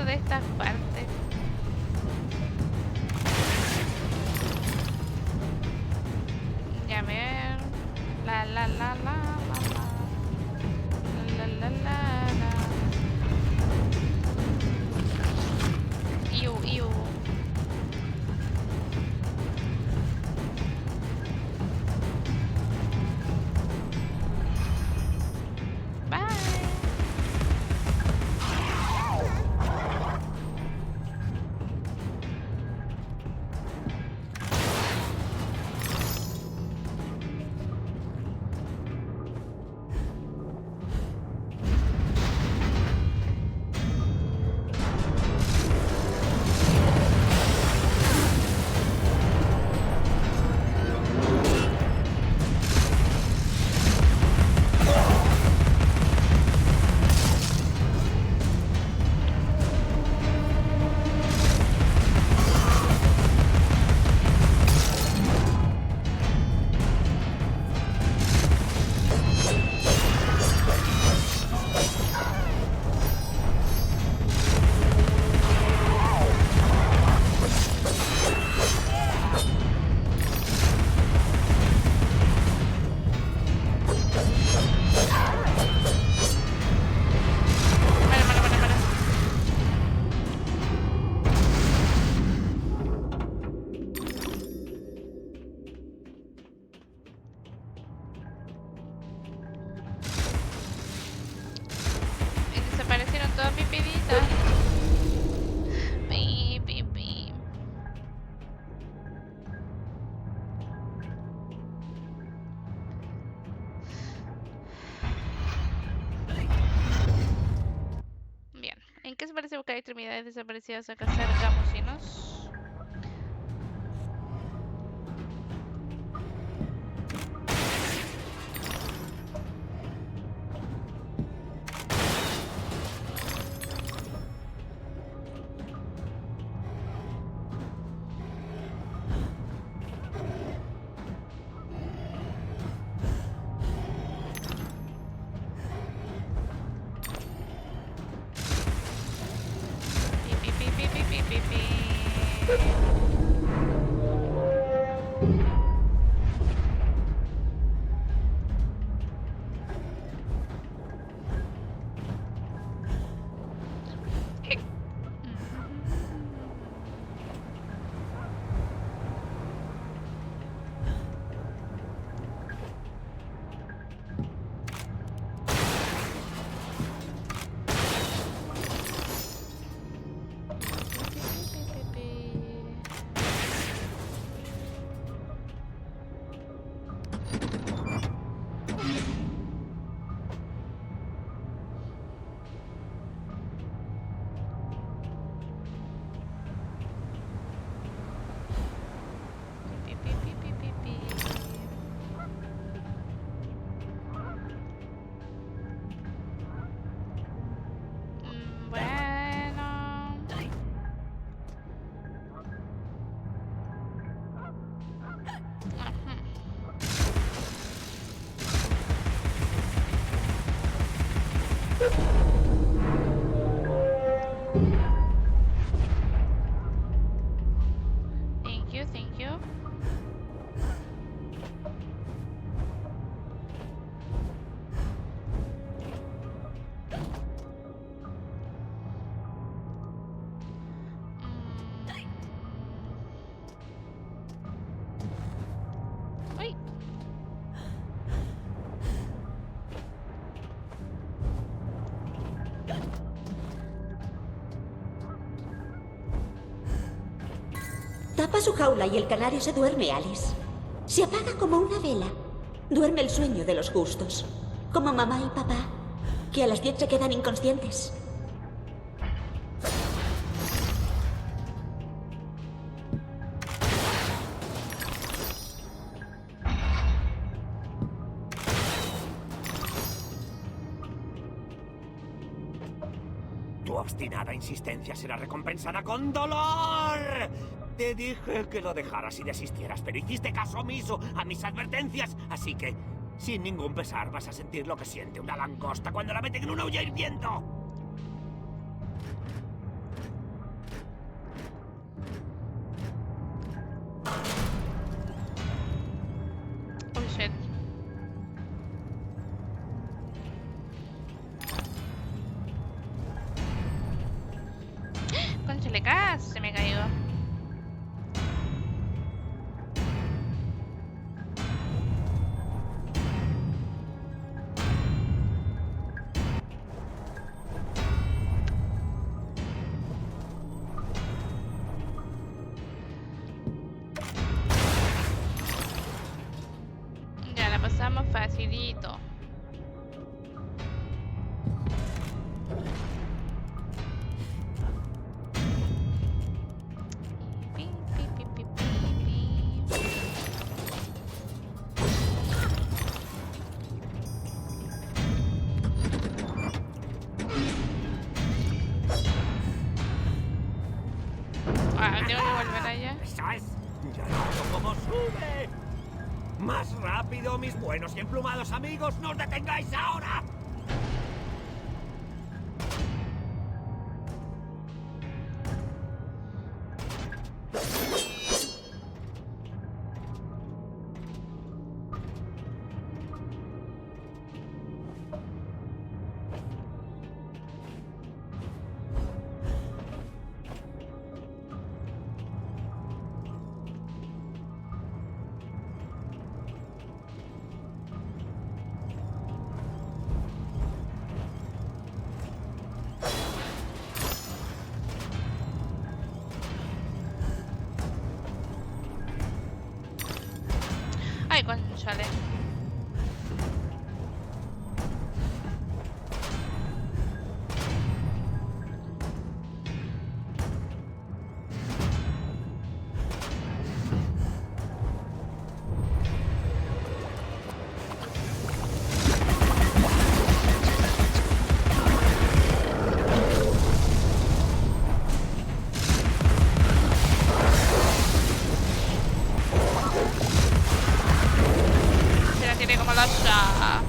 De estas partes. Ya ver. La la la la la la la la. Iu, iu. Desaparecieron todas mis viditas. Pi, pi, pi. Bien, ¿en qué se parece buscar extremidades desaparecidas a cazar gamusinos? Thank you, thank you. Tapa su jaula y el canario se duerme, Alice. Se apaga como una vela. Duerme el sueño de los justos. Como mamá y papá, que a las 10 se quedan inconscientes. Tu obstinada insistencia será recompensada con dolor. Te dije que lo dejaras y desistieras, pero hiciste caso omiso a mis advertencias. Así que, sin ningún pesar, vas a sentir lo que siente una langosta cuando la meten en una olla hirviendo. Oh, shit. Cónchale, casi se me cayó. Ya la pasamos facilito. Pi, pi, pi, pi, pi, pi. Ah, tengo que volver allá. ¡Eso es! ¡Ya noto cómo sube! ¡Más rápido, mis buenos y emplumados amigos! ¡No os detengáis ahora! Ay, cónchale. Se la tiene como la ya.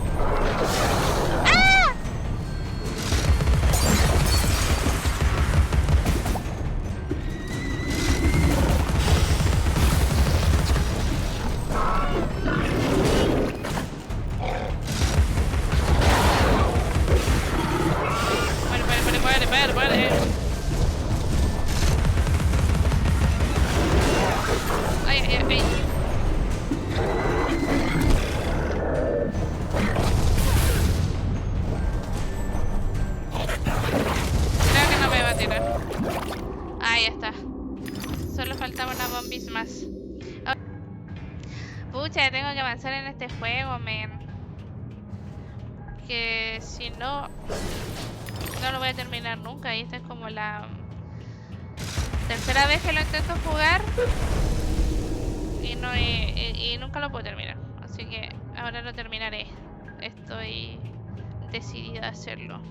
Muere. Ay. Creo que no me va a tirar. Ahí está. Solo faltaba una bombis más. Oh. Pucha, tengo que avanzar en este juego, man. Que si no, no lo voy a terminar nunca. Y esta es como la tercera vez que lo intento jugar y nunca lo puedo terminar. Así que ahora lo terminaré. Estoy decidida a hacerlo.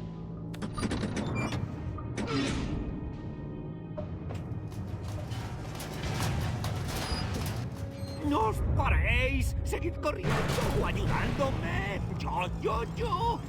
¡No os paréis! ¡Seguid corriendo o ayudándome! ¡Yo!